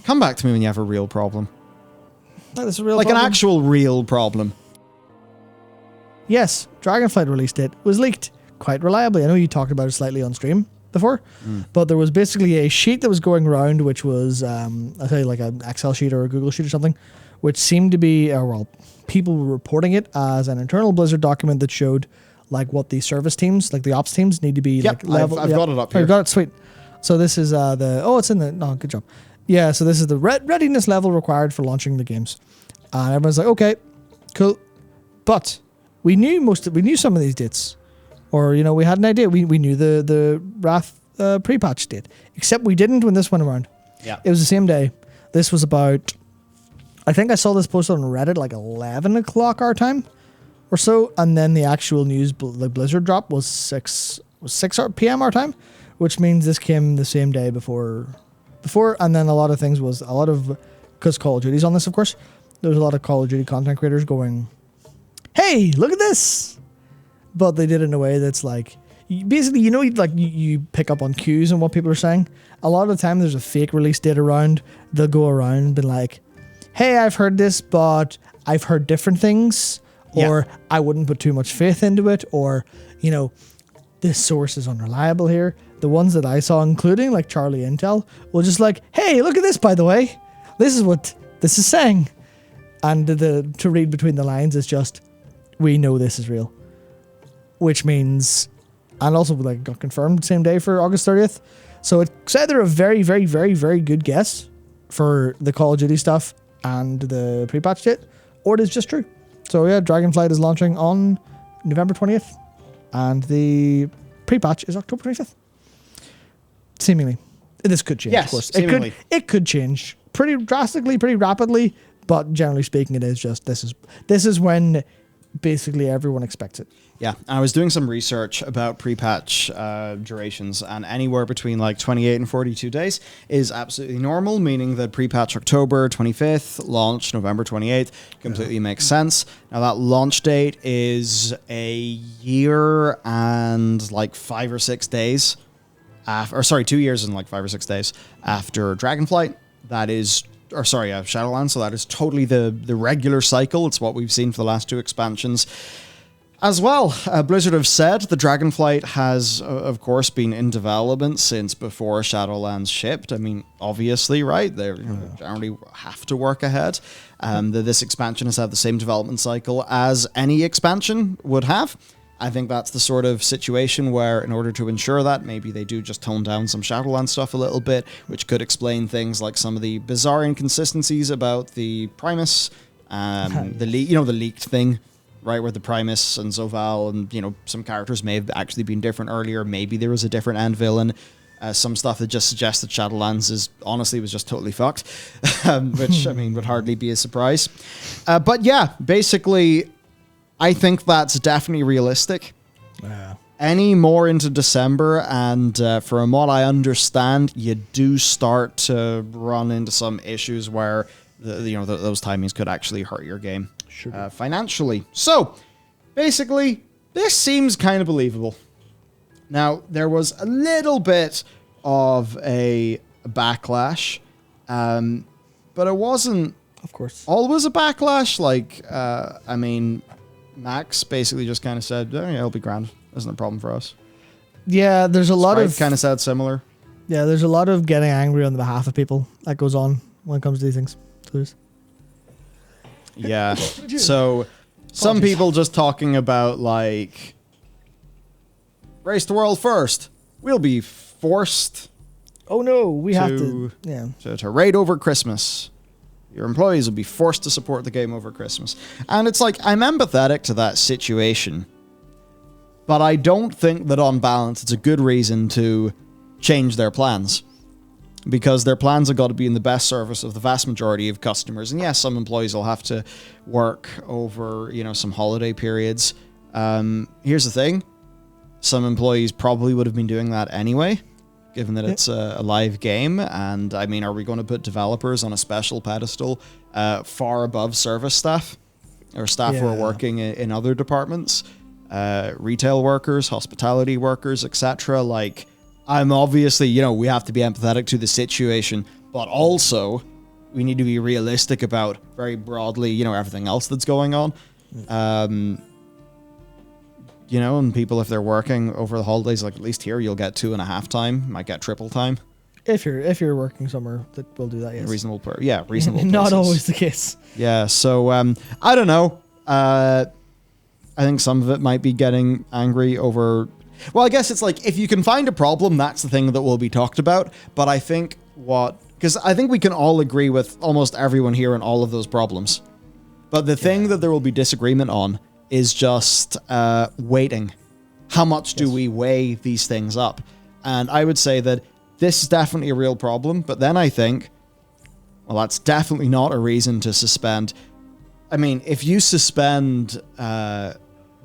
Come back to me when you have a real problem. That's a real like problem. an actual real problem. Yes, Dragonflight release date was leaked quite reliably. I know you talked about it slightly on stream before, but there was basically a sheet that was going around, which was, I'll tell you, like an Excel sheet or a Google sheet or something, which seemed to be, people were reporting it as an internal Blizzard document that showed like what the service teams, like the ops teams, need to be like level. I've got it up here. You've got it, sweet. So this is it's in the, no, good job. Yeah, so this is the readiness level required for launching the games. And everyone's like, okay, cool. But we knew some of these dates. Or, we had an idea. We knew the Wrath pre-patch date. Except we didn't when this went around. Yeah. It was the same day. This was about, I think I saw this posted on Reddit like 11 o'clock our time or so. And then the actual news, the Blizzard drop was 6 p.m. our time, which means this came the same day before. And then a lot of things was because Call of Duty's on this, of course. There was a lot of Call of Duty content creators going, hey, look at this. But they did it in a way that's like, basically, you pick up on cues and what people are saying. A lot of the time there's a fake release date around. They'll go around and be like, hey, I've heard this, but I've heard different things. Or I wouldn't put too much faith into it. Or, this source is unreliable here. The ones that I saw, including like Charlie Intel, were just like, hey, look at this, by the way. This is what this is saying. And to read between the lines is just, we know this is real. Which means, and also like got confirmed the same day for August 30th. So it's either a very, very, very, very good guess for the Call of Duty stuff and the pre-patch date, or it is just true. So yeah, Dragonflight is launching on November 20th, and the pre-patch is October 25th. Seemingly. This could change, yes, of course. Seemingly. It could change pretty drastically, pretty rapidly, but generally speaking, it is just, this is when basically everyone expects it. Yeah, I was doing some research about pre-patch durations, and anywhere between like 28 and 42 days is absolutely normal, meaning that pre-patch October 25th, launch November 28th, completely makes sense. Now that launch date is a year and like 5 or 6 days, 2 years and like 5 or 6 days after Dragonflight. That is... Shadowlands, so that is totally the regular cycle. It's what we've seen for the last 2 expansions. As well, Blizzard have said the Dragonflight has, of course, been in development since before Shadowlands shipped. I mean, obviously, right? They generally have to work ahead. This expansion has had the same development cycle as any expansion would have. I think that's the sort of situation where, in order to ensure that, maybe they do just tone down some Shadowlands stuff a little bit, which could explain things like some of the bizarre inconsistencies about the Primus, the leaked thing, right, where the Primus and Zoval and, some characters may have actually been different earlier. Maybe there was a different end villain. Some stuff that just suggests that Shadowlands was just totally fucked, which, would hardly be a surprise. But yeah, basically... I think that's definitely realistic. Yeah. Any more into December, and from what I understand, you do start to run into some issues where those timings could actually hurt your game financially. So, basically, this seems kind of believable. Now, there was a little bit of a backlash, but it wasn't, of course, always a backlash. Max basically just kind of said, yeah, it'll be grand. Isn't a problem for us. Yeah, there's a lot of... kind of said similar. Yeah, there's a lot of getting angry on behalf of people that goes on when it comes to these things. Yeah. So, some people just talking about, like, race the world first. We'll be forced... Oh no, we have to... Yeah. To raid over Christmas. Your employees will be forced to support the game over Christmas. And it's like, I'm empathetic to that situation. But I don't think that on balance it's a good reason to change their plans. Because their plans have got to be in the best service of the vast majority of customers. And yes, some employees will have to work over, some holiday periods. Here's the thing. Some employees probably would have been doing that anyway, given that it's a live game. And, are we going to put developers on a special pedestal far above service staff? Or staff who are working in other departments? Retail workers, hospitality workers, etc. Like, I'm obviously, we have to be empathetic to the situation. But also, we need to be realistic about very broadly, you know, everything else that's going on. You know, and people, if they're working over the holidays, like at least here, you'll get 2.5 time, might get triple time. If you're working somewhere that will do that, yes. Reasonable Not places. always the case. Yeah, so I don't know. I think some of it might be getting angry over... Well, I guess it's like, if you can find a problem, that's the thing that will be talked about. But I think because I think we can all agree with almost everyone here on all of those problems. But the thing that there will be disagreement on is just weighting. How much do we weigh these things up? And I would say that this is definitely a real problem. But then I think, well, that's definitely not a reason to suspend. I mean, if you suspend the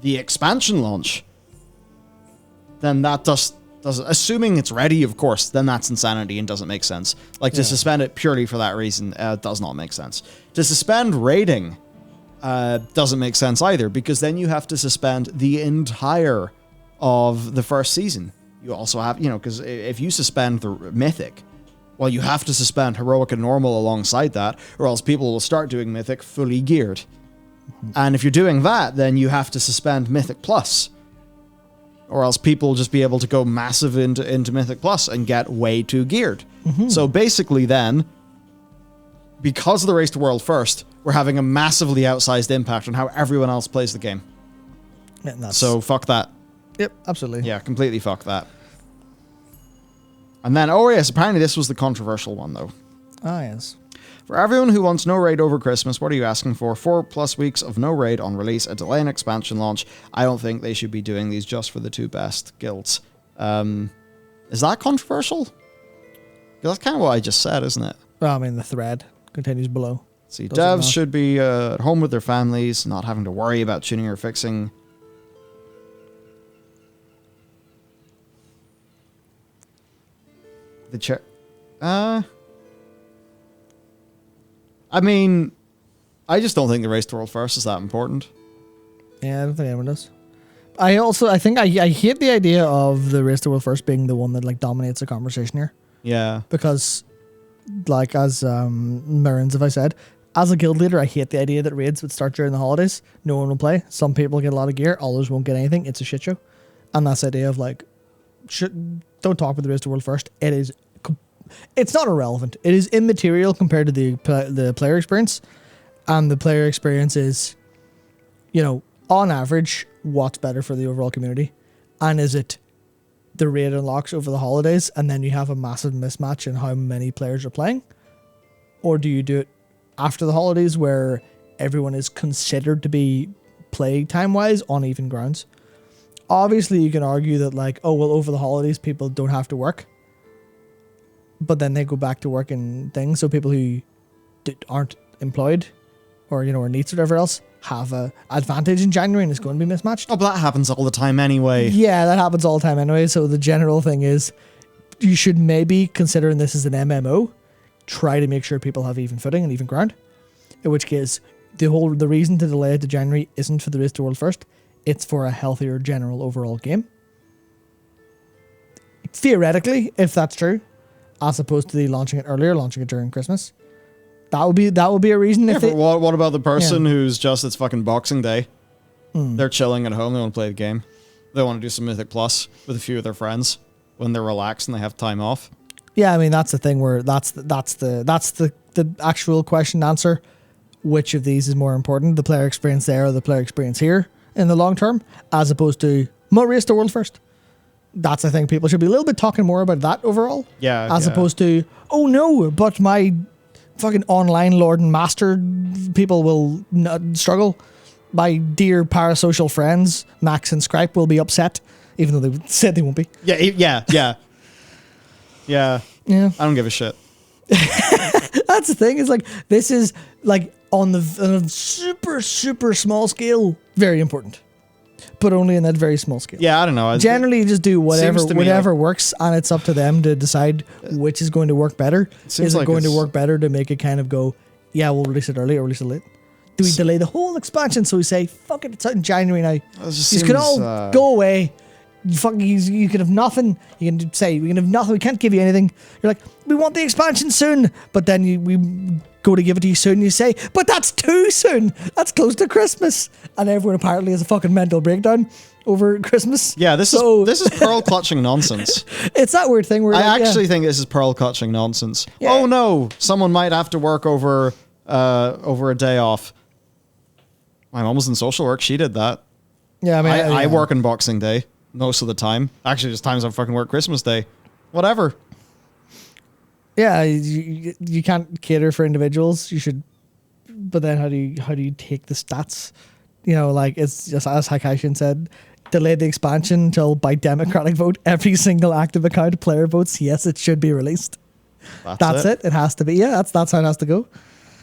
expansion launch, then that doesn't, assuming it's ready, of course, then that's insanity and doesn't make sense. Like, to suspend it purely for that reason does not make sense. To suspend raiding doesn't make sense either, because then you have to suspend the entire of the first season. You also have, you know, because if you suspend the Mythic, well, you have to suspend Heroic and Normal alongside that, or else people will start doing Mythic fully geared. And if you're doing that, then you have to suspend Mythic Plus, or else people will just be able to go massive into Mythic Plus and get way too geared. So basically then, because of the Race to World First, we're having a massively outsized impact on how everyone else plays the game. So fuck that. Yep, absolutely. Yeah, completely fuck that. And then, oh yes, apparently this was the controversial one though. Ah, yes. For everyone who wants no raid over Christmas, what are you asking for? 4+ weeks of no raid on release, a delay in expansion launch. I don't think they should be doing these just for the 2 best guilds. Is that controversial? 'Cause that's kind of what I just said, isn't it? Well, I mean, the thread continues below. See, devs should be at home with their families, not having to worry about tuning or fixing. The chair. I mean, I just don't think the Race to World First is that important. Yeah, I don't think anyone does. I think I hate the idea of the Race to World First being the one that like dominates the conversation here. Yeah. Because, like, as Mirrans, if I said, as a guild leader, I hate the idea that raids would start during the holidays. No one will play. Some people get a lot of gear. Others won't get anything. It's a shit show. And that's the idea of like, don't talk about the Race to World First. It's not irrelevant. It is immaterial compared to the player experience. And the player experience is, you know, on average, what's better for the overall community? And is it the raid unlocks over the holidays and then you have a massive mismatch in how many players are playing? Or do you do it after the holidays where everyone is considered to be play time-wise on even grounds? Obviously, you can argue that like, oh, well, over the holidays, people don't have to work. But then they go back to work and things. So people who aren't employed or, you know, or needs whatever else have a advantage in January and it's going to be mismatched. Oh, but that happens all the time anyway. Yeah, that happens all the time anyway. So the general thing is you should maybe, considering this is an MMO, try to make sure people have even footing and even ground. In which case, the reason to delay it to January isn't for the Race to World First. It's for a healthier general overall game. Theoretically, if that's true, as opposed to launching it earlier, launching it during Christmas, that would be a reason. Yeah, but what about the person who's just, it's fucking Boxing Day? They're chilling at home. They want to play the game. They want to do some Mythic Plus with a few of their friends when they're relaxed and they have time off. Yeah, I mean that's the thing where that's the actual question answer. Which of these is more important, the player experience there or the player experience here in the long term, as opposed to Race to World First? That's, I think, people should be a little bit talking more about that overall. Yeah. As opposed to, oh no, but my fucking online Lord and Master people will struggle. My dear parasocial friends, Max and Scripe, will be upset, even though they said they won't be. Yeah. I don't give a shit. That's the thing. It's like, this is like on a super, super small scale, very important. But only in that very small scale. Yeah, I don't know. Generally, you just do whatever works, and it's up to them to decide which is going to work better. Is it going to work better to make it kind of go, yeah, we'll release it early or release it late? Do we delay the whole expansion so we say, fuck it, it's out in January now? You can all go away. You can have nothing. You can say, we can have nothing. We can't give you anything. You're like, we want the expansion soon. But then we go to give it to you soon. You say, but that's too soon. That's close to Christmas. And everyone apparently has a fucking mental breakdown over Christmas. Yeah, this is pearl clutching nonsense. It's that weird thing where I actually think this is pearl clutching nonsense. Yeah. Oh no, someone might have to work over a day off. My mom was in social work. She did that. Yeah, I mean, I work on Boxing Day most of the time. Actually, there's times I fucking work Christmas Day. Whatever. Yeah, you can't cater for individuals. You should, but then how do you take the stats? You know, like it's just as Hakaishin said, delay the expansion until by democratic vote every single active account player votes yes, it should be released. That's it. It has to be. Yeah, that's how it has to go.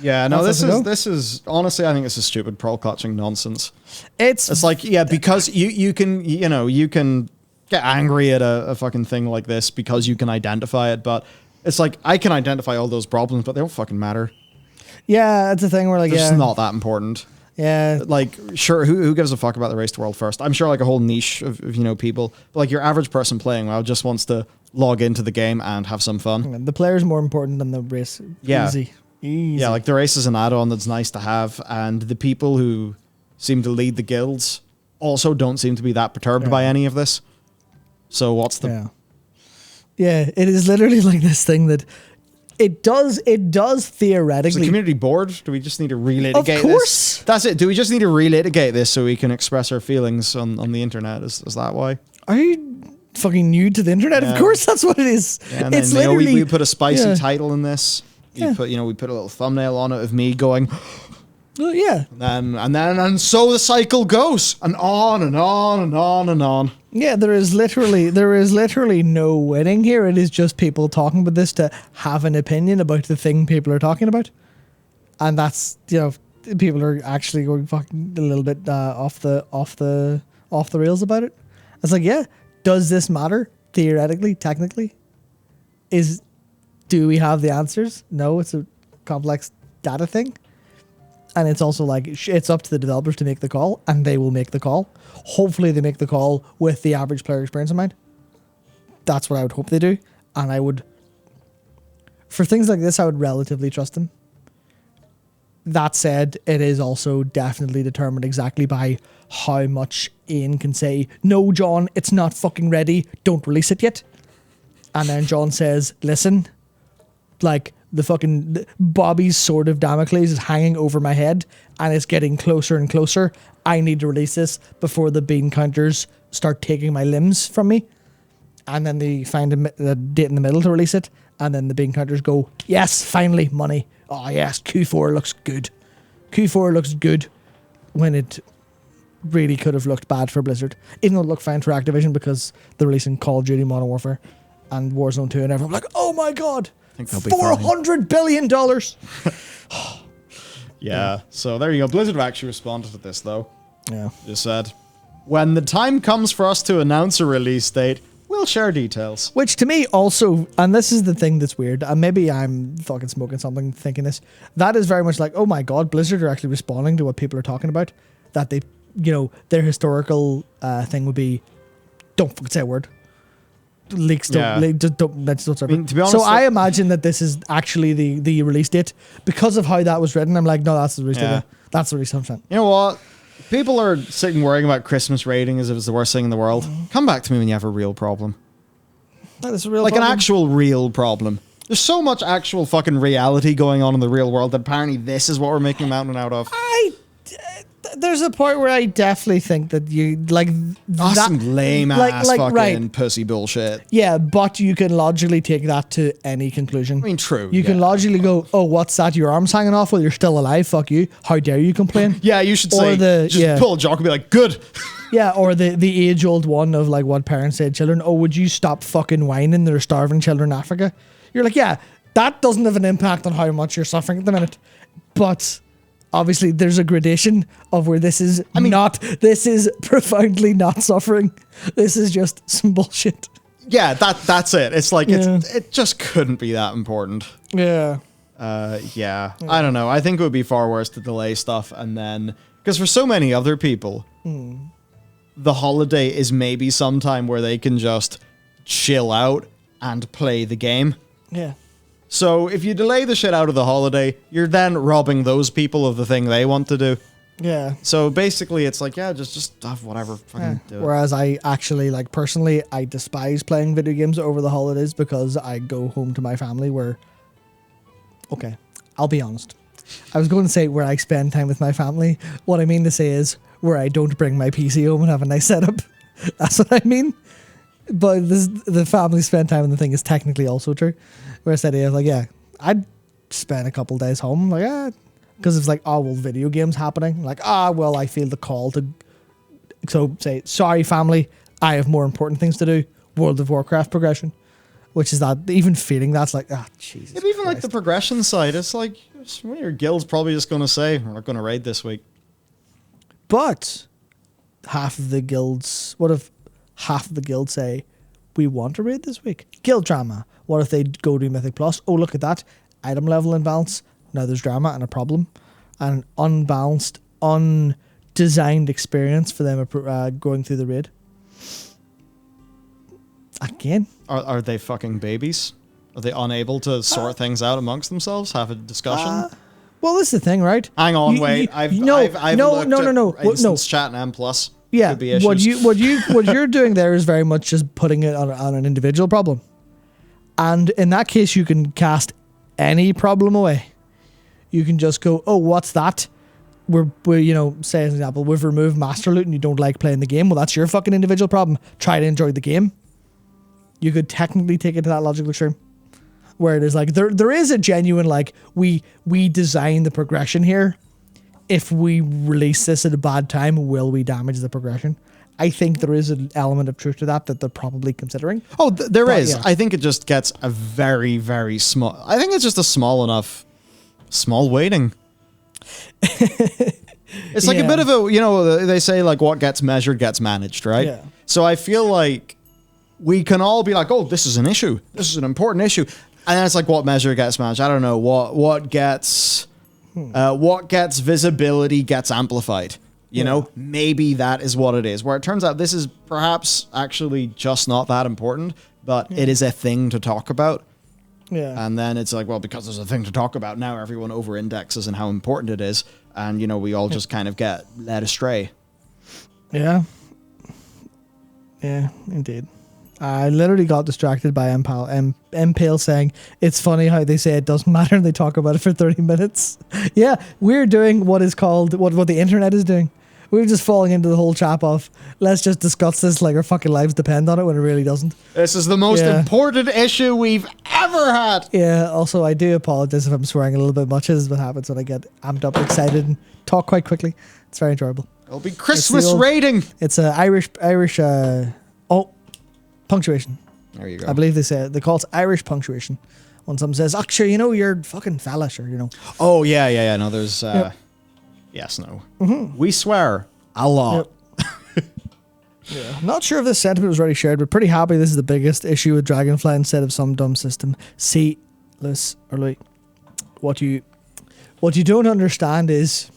Yeah, no, this is honestly, I think this is stupid pearl clutching nonsense. It's like, yeah, because you can get angry at a fucking thing like this because you can identify it, but it's like I can identify all those problems, but they don't fucking matter. Yeah, it's a thing where like It's just not that important. Yeah, like sure, who gives a fuck about the race to world first? I'm sure like a whole niche of people, but like your average person playing WoW just wants to log into the game and have some fun. The player's more important than the race. Yeah. Easy. Yeah, like the race is an add-on that's nice to have, and the people who seem to lead the guilds also don't seem to be that perturbed by any of this. So what's the... Yeah, it is literally like this thing that it does theoretically... Is the community bored? Do we just need to relitigate this? Of course! That's it. Do we just need to relitigate this so we can express our feelings on the internet? Is that why? Are you fucking new to the internet? Yeah. Of course that's what it is. Yeah, and it's then, literally... we put a spicy title in this. We put a little thumbnail on it of me going... yeah. And so the cycle goes, and on and on and on and on. Yeah, there is literally no winning here. It is just people talking about this to have an opinion about the thing people are talking about, and that's people are actually going fucking a little bit off the rails about it. It's like, yeah, does this matter theoretically, technically? Do we have the answers? No, it's a complex data thing. And it's also like, it's up to the developers to make the call, and they will make the call. Hopefully they make the call with the average player experience in mind. That's what I would hope they do. And for things like this, I would relatively trust them. That said, it is also definitely determined exactly by how much Ian can say, no, John, it's not fucking ready. Don't release it yet. And then John says, listen, like... the fucking Bobby's sword of Damocles is hanging over my head and it's getting closer and closer. I need to release this before the bean counters start taking my limbs from me. And then they find a date in the middle to release it. And then the bean counters go, yes, finally, money. Oh, yes, Q4 looks good. Q4 looks good when it really could have looked bad for Blizzard. Even though it looked fine for Activision because they're releasing Call of Duty Modern Warfare and Warzone 2 and everyone's like, oh my God. I think they'll be $400 billion. Yeah, so there you go. Blizzard actually responded to this, though. Yeah. Just said, when the time comes for us to announce a release date, we'll share details. Which to me also, and this is the thing that's weird, and maybe I'm fucking smoking something thinking this, that is very much like, oh my God, Blizzard are actually responding to what people are talking about. That they, their historical thing would be, don't fucking say a word. Leaks don't, just don't, let's don't start. I mean, to be honest, so I imagine that this is actually the release date because of how that was written. I'm like, no, that's the release date. That's the release date. You know what? People are sitting worrying about Christmas rating as if it's the worst thing in the world. Come back to me when you have a real problem. That is a real like problem. An actual real problem. There's so much actual fucking reality going on in the real world that apparently this is what we're making a mountain out of. There's a point where I definitely think that you like that's that, some lame ass fucking pussy bullshit. Yeah, but you can logically take that to any conclusion. I mean, true. You can logically go, "Oh, what's that? Your arm's hanging off while you're still alive? Fuck you! How dare you complain?" Yeah, you should say. Just pull a joke and be like, "Good." Yeah, or the age old one of like what parents say to children. Oh, would you stop fucking whining? There are starving children in Africa. You're like, yeah, that doesn't have an impact on how much you're suffering at the minute, but. Obviously, there's a gradation of where this is this is profoundly not suffering. This is just some bullshit. Yeah, that's it. It's like, it just couldn't be that important. Yeah. Yeah. I don't know. I think it would be far worse to delay stuff and then, because for so many other people, the holiday is maybe some time where they can just chill out and play the game. Yeah. So if you delay the shit out of the holiday, you're then robbing those people of the thing they want to do. Yeah. So basically, it's like, yeah, just have whatever. Fucking do it. Whereas I actually, like, personally, I despise playing video games over the holidays because I go home to my family where, okay, I'll be honest. I was going to say where I spend time with my family. What I mean to say is where I don't bring my PC home and have a nice setup. That's what I mean. But the family spend time and the thing is technically also true. Where I said, yeah, like, yeah, I'd spend a couple days home. Like, yeah. Because it's like, oh, well, video games happening. Like, well, I feel the call to... So, say, sorry, family, I have more important things to do. World of Warcraft progression. Which is that, even feeling that's like, Jesus Even Christ. like the progression side, it's like, your guild's probably just going to say, we're not going to raid this week. But half of the guilds... What if half of the guilds say, we want to raid this week? Guild drama. What if they go to Mythic Plus? Oh, look at that. Item level imbalance. Now there's drama and a problem. And an unbalanced, undesigned experience for them going through the raid. Again. Are they fucking babies? Are they unable to sort things out amongst themselves? Have a discussion? Well, this is the thing, right? Hang on, wait. I've looked at instance chat and M+. Yeah, Could be issues. what you're doing there is very much just putting it on an individual problem. And in that case, you can cast any problem away. You can just go, oh, what's that? We're say as an example, we've removed Master Loot and you don't like playing the game. Well, that's your fucking individual problem. Try to enjoy the game. You could technically take it to that logical extreme. Where it is like, there is a genuine, like, we design the progression here. If we release this at a bad time, will we damage the progression? I think there is an element of truth to that they're probably considering. Oh, there is. Yeah. I think it just gets a very, very small... I think it's just a small weighting. It's like a bit of a, they say, like, what gets measured gets managed, right? Yeah. So I feel like we can all be like, oh, this is an issue. This is an important issue. And then it's like, what measure gets managed? I don't know. What gets visibility gets amplified. You know, maybe that is what it is. Where it turns out this is perhaps actually just not that important, but it is a thing to talk about. Yeah. And then it's like, well, because there's a thing to talk about, now everyone over-indexes in how important it is. And, we all just kind of get led astray. Yeah. Yeah, indeed. I literally got distracted by Mpale saying, it's funny how they say it doesn't matter and they talk about it for 30 minutes. Yeah, we're doing what is called, what the internet is doing. We're just falling into the whole trap of, let's just discuss this like our fucking lives depend on it when it really doesn't. This is the most important issue we've ever had. Yeah, also I do apologize if I'm swearing a little bit much. This is what happens when I get amped up, excited, and talk quite quickly. It's very enjoyable. It'll be Christmas raiding. It's a Irish, punctuation. There you go. I believe they call it Irish punctuation. When someone says, sure, you're fucking fellas, or, Oh, yeah. No, there's, yes, no. Mm-hmm. We swear a lot. Yep. Yeah. Not sure if this sentiment was already shared, but pretty happy this is the biggest issue with Dragonflight instead of some dumb system. See, Liz, or Louis, what you don't understand is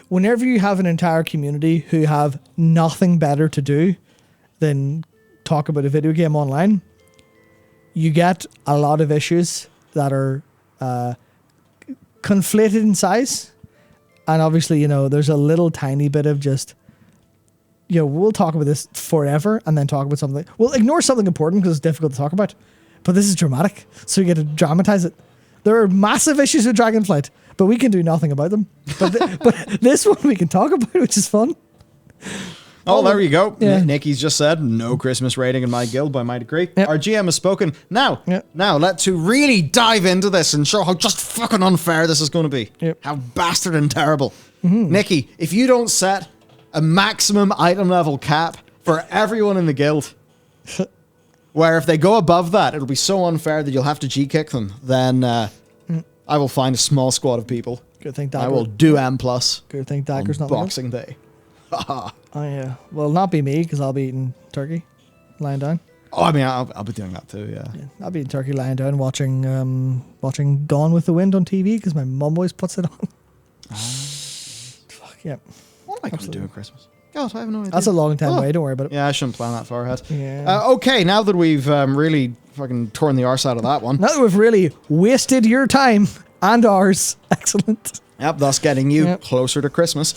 whenever you have an entire community who have nothing better to do than talk about a video game online, you get a lot of issues that are conflated in size. And obviously, there's a little tiny bit of just, we'll talk about this forever and then talk about something. We'll ignore something important because it's difficult to talk about. But this is dramatic, so you get to dramatize it. There are massive issues with Dragonflight, but we can do nothing about them. But this one we can talk about, which is fun. Oh, there you go. Yeah. Nikki's just said, no Christmas raiding in my guild by my decree. Yep. Our GM has spoken. Now, let's really dive into this and show how just fucking unfair this is going to be. Yep. How bastard and terrible. Mm-hmm. Nikki, if you don't set a maximum item level cap for everyone in the guild, where if they go above that, it'll be so unfair that you'll have to G-kick them, then I will find a small squad of people. Good thing I will do M+. Good thing Dagger's on not Boxing Day. Oh, yeah. Well, not be me, because I'll be eating turkey, lying down. Oh, I mean, I'll be doing that too, yeah. I'll be eating turkey, lying down, watching Gone with the Wind on TV, because my mum always puts it on. Fuck, yeah. What am I going to do at Christmas? God, I have no idea. That's a long time Oh. away. Don't worry about it. Yeah, I shouldn't plan that far ahead. Yeah. Okay, now that we've really fucking torn the arse out of that one. Now that we've really wasted your time and ours. Excellent. Yep, thus getting you Yep. closer to Christmas.